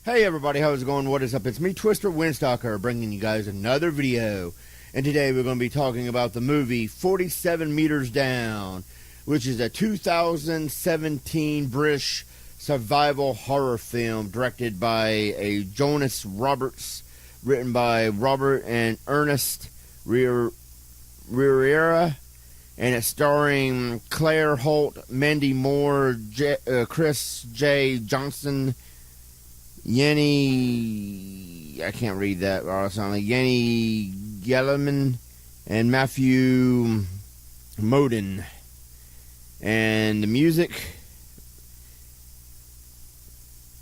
Hey everybody, how's it going? What is up? It's me, Twister Windstalker, bringing you guys another video. And today we're going to be talking about the movie 47 Meters Down, which is a 2017 British survival horror film directed by a Jonas Roberts, written by Robert and Ernest Riera, and it's starring Claire Holt, Mandy Moore, Chris J. Johnson, Yenny, I can't read that, Yenny Gellerman, and Matthew Modine. And the music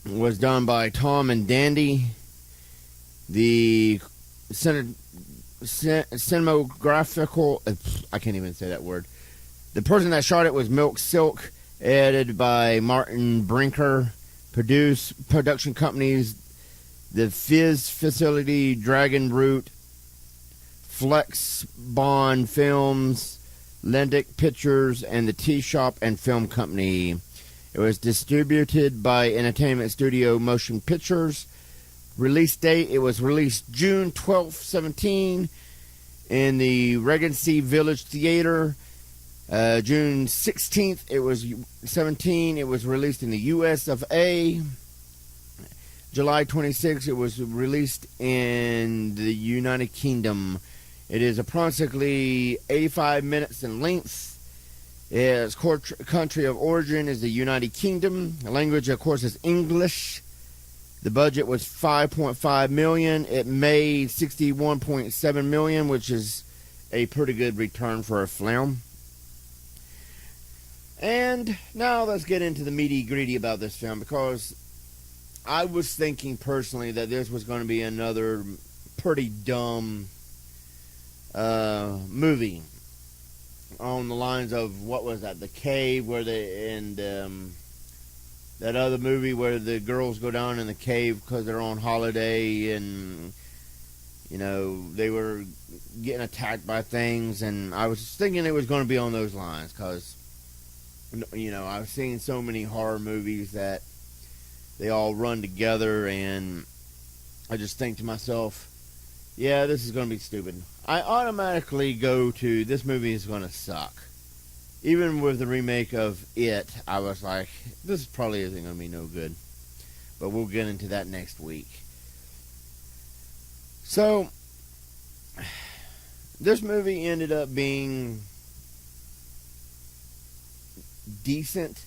was done by Tom and Dandy. The cinematographical, I can't even say that word. The person that shot it was Milk Silk, edited by Martin Brinker. Production companies: The Fizz Facility, Dragon Root, Flex Bond Films, Lendic Pictures, and the Tea Shop and Film Company. It was distributed by Entertainment Studio Motion Pictures. Release date: it was released June 12th, 17 in the Regency Village Theater. June 16th, it was 17. It was released in the U.S. of A. July 26th, it was released in the United Kingdom. It is approximately 85 minutes in length. Its country of origin is the United Kingdom. The language, of course, is English. The budget was $5.5 million. It made $61.7 million, which is a pretty good return for a film. And now let's get into the meaty-gritty about this film, because I was thinking personally that this was going to be another pretty dumb movie on the lines of, what was that, The Cave, where that other movie where the girls go down in the cave because they're on holiday, and you know, they were getting attacked by things, and I was thinking it was going to be on those lines, because you know, I've seen so many horror movies that they all run together, and I just think to myself, yeah, this is going to be stupid. I automatically go to, this movie is going to suck. Even with the remake of It, I was like, this probably isn't going to be no good. But we'll get into that next week. So, this movie ended up being decent.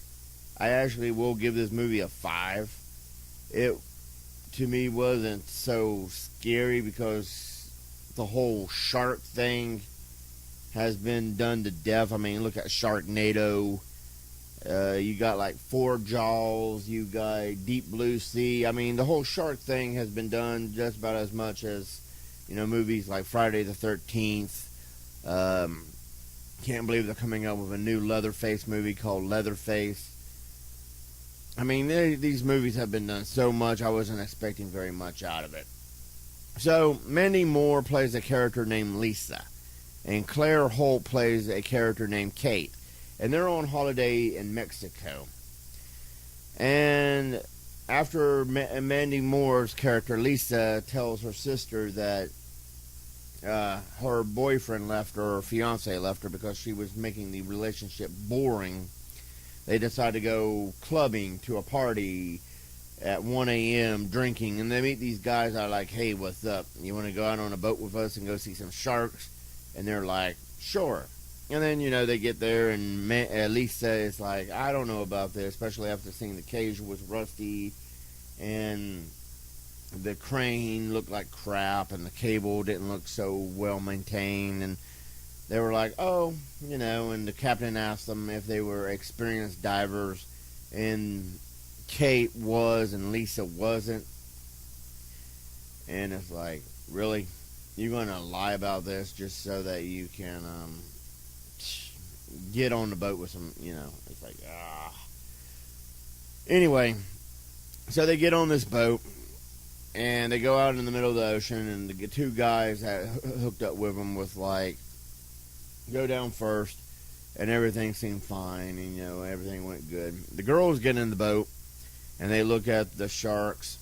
I actually will give this movie a 5. It, to me, wasn't so scary because the whole shark thing has been done to death. I mean, look at Sharknado. You got like 4 Jaws. You got Deep Blue Sea. I mean, the whole shark thing has been done just about as much as, you know, movies like Friday the 13th. Can't believe they're coming up with a new Leatherface movie called Leatherface. I mean, these movies have been done so much, I wasn't expecting very much out of it. So, Mandy Moore plays a character named Lisa, and Claire Holt plays a character named Kate. And they're on holiday in Mexico. And after Mandy Moore's character, Lisa, tells her sister that her boyfriend left her, or fiance left her, because she was making the relationship boring, they decide to go clubbing to a party at 1 a.m. drinking, and they meet these guys that are like, hey, what's up? You want to go out on a boat with us and go see some sharks? And they're like, sure. And then, you know, they get there, and Lisa is like, I don't know about this, especially after seeing the cage was rusty, and the crane looked like crap, and the cable didn't look so well maintained, and they were like, oh, you know, and the captain asked them if they were experienced divers, and Kate was, and Lisa wasn't. And it's like, really? You're going to lie about this just so that you can get on the boat with some, you know, it's like, ah. Anyway, so they get on this boat, and they go out in the middle of the ocean, and the 2 guys that hooked up with them with, like, go down first, and everything seemed fine, and, you know, everything went good. The girls get in the boat, and they look at the sharks,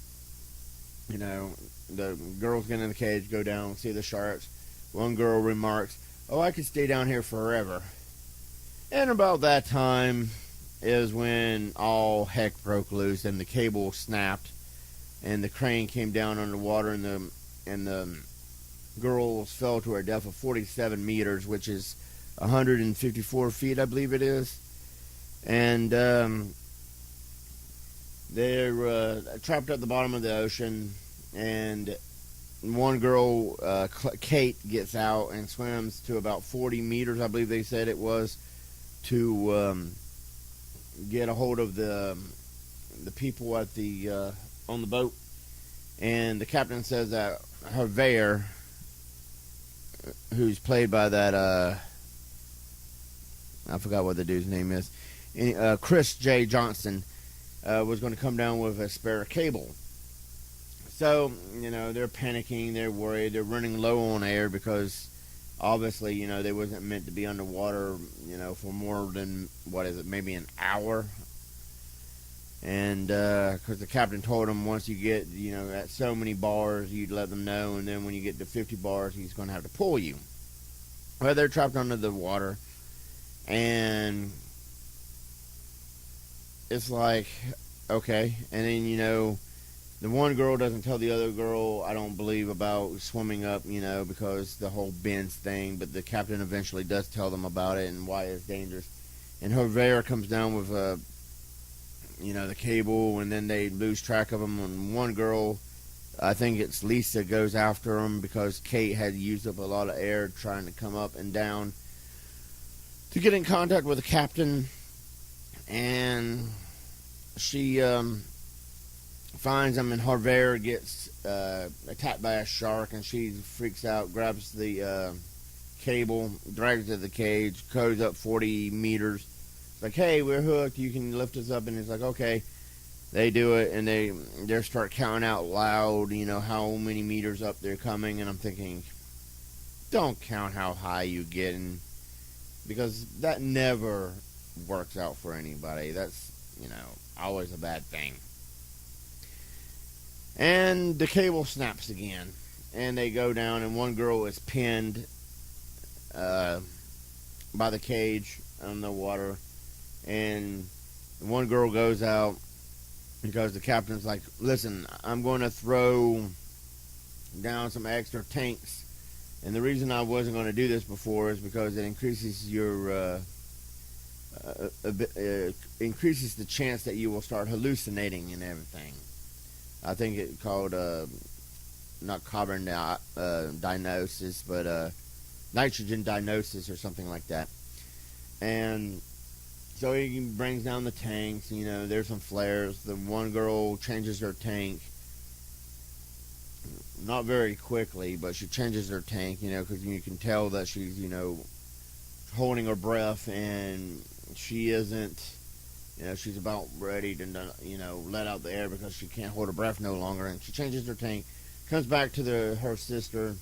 You know, the girls get in the cage, go down, see the sharks. One girl remarks, "Oh, I could stay down here forever." And about that time is when all heck broke loose and the cable snapped and the crane came down underwater and the girls fell to a depth of 47 meters, which is 154 feet, I believe it is. And they're trapped at the bottom of the ocean. And one girl, Kate, gets out and swims to about 40 meters, I believe they said it was, to get a hold of the people at the on the boat. And the captain says that Hervé, who's played by that I forgot what the dude's name is, Chris J. Johnson, was going to come down with a spare cable. So, you know, they're panicking, they're worried, they're running low on air because obviously, you know, they wasn't meant to be underwater, you know, for more than, what is it, maybe an hour. And because the captain told them once you get, you know, at so many bars, you'd let them know, and then when you get to 50 bars, he's going to have to pull you. Well, they're trapped under the water, and it's like, okay. And then, you know, the one girl doesn't tell the other girl, I don't believe, about swimming up, you know, because the whole bends thing, but the captain eventually does tell them about it and why it's dangerous. And Hervé comes down with you know, the cable, and then they lose track of them. And one girl, I think it's Lisa, goes after them because Kate had used up a lot of air trying to come up and down to get in contact with the captain. And she finds him, and Hervé gets attacked by a shark, and she freaks out, grabs the cable, drags it to the cage, goes up 40 meters. It's like, hey, we're hooked, you can lift us up. And it's like, okay. They do it, and they start counting out loud, you know, how many meters up they're coming. And I'm thinking, don't count how high you get, because that never works out for anybody. That's, you know, always a bad thing. And the cable snaps again, and they go down, and one girl is pinned by the cage on the water. And one girl goes out because the captain's like, listen, I'm going to throw down some extra tanks. And the reason I wasn't going to do this before is because it increases your increases the chance that you will start hallucinating and everything. I think it's called not carbon dioxide, but nitrogen dioxide or something like that. And so he brings down the tanks. You know, there's some flares. The one girl changes her tank, not very quickly, but she changes her tank. You know, because you can tell that she's, you know, holding her breath, and she isn't. You know, she's about ready to, you know, let out the air because she can't hold her breath no longer. And she changes her tank, comes back to her sister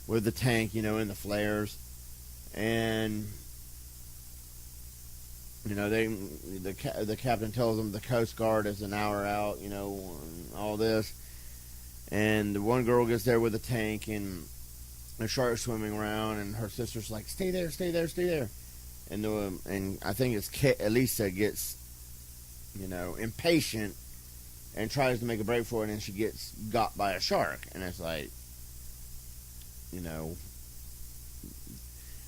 with the tank, you know, in the flares, and you know, the captain tells them the Coast Guard is an hour out, you know, and all this. And the one girl gets there with the tank, and the shark's swimming around, and her sister's like, stay there, stay there, stay there. And I think it's Elisa gets, you know, impatient and tries to make a break for it, and she gets got by a shark. And it's like, you know.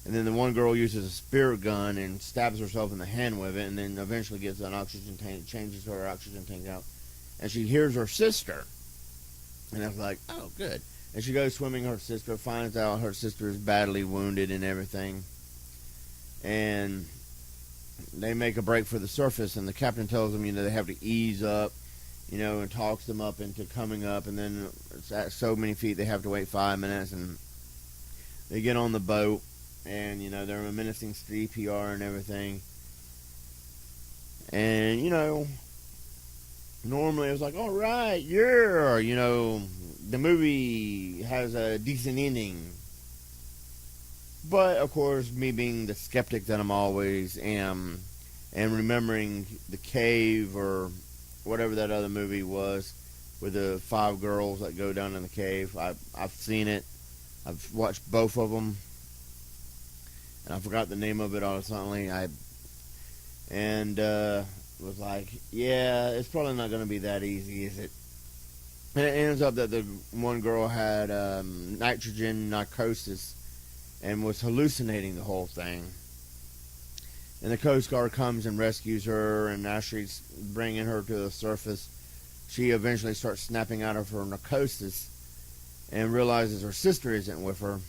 And then the one girl uses a spirit gun and stabs herself in the hand with it, and then eventually gets an oxygen tank, changes her oxygen tank out. And she hears her sister. And I was like, oh, good. And she goes swimming her sister, finds out her sister is badly wounded and everything. And they make a break for the surface, and the captain tells them, you know, they have to ease up, you know, and talks them up into coming up. And then it's at so many feet, they have to wait 5 minutes, and they get on the boat. And, you know, they're administering CPR and everything. And, you know, normally it was like, all right, yeah, you know, the movie has a decent ending. But, of course, me being the skeptic that I'm always am, and remembering The Cave or whatever that other movie was, with the 5 girls that go down in the cave. I've seen it. I've watched both of them, and I forgot the name of it all suddenly. Was like, yeah, it's probably not going to be that easy, is it? And it ends up that the one girl had nitrogen narcosis and was hallucinating the whole thing. And the Coast Guard comes and rescues her, and as she's bringing her to the surface, she eventually starts snapping out of her narcosis and realizes her sister isn't with her.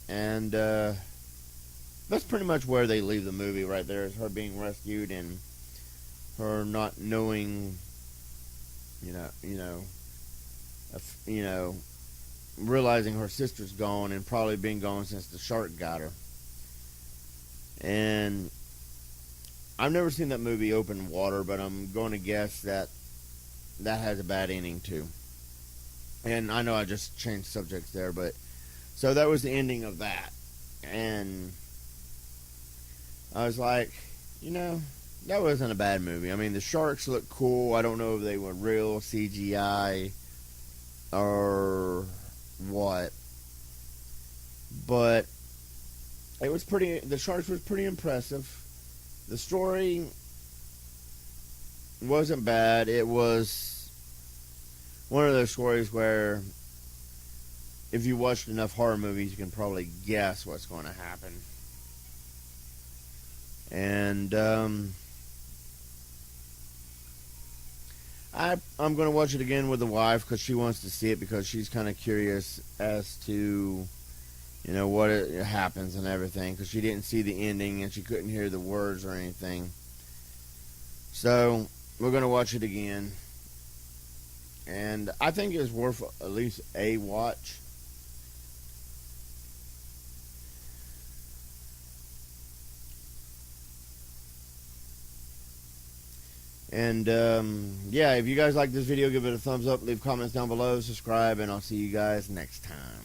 And that's pretty much where they leave the movie right there, is her being rescued and her not knowing, realizing her sister's gone and probably been gone since the shark got her. And I've never seen that movie Open Water, but I'm going to guess that has a bad ending too. And I know I just changed subjects there, but so that was the ending of that. And I was like, that wasn't a bad movie. I mean, the sharks look cool. I don't know if they were real CGI or what, but it was pretty. The sharks was pretty impressive. The story wasn't bad. It was one of those stories where if you watched enough horror movies, you can probably guess what's going to happen. And I'm going to watch it again with the wife because she wants to see it, because she's kind of curious as to, what it happens and everything, because she didn't see the ending and she couldn't hear the words or anything. So we're going to watch it again. And I think it's worth at least a watch. And, yeah, if you guys like this video, give it a thumbs up, leave comments down below, subscribe, and I'll see you guys next time.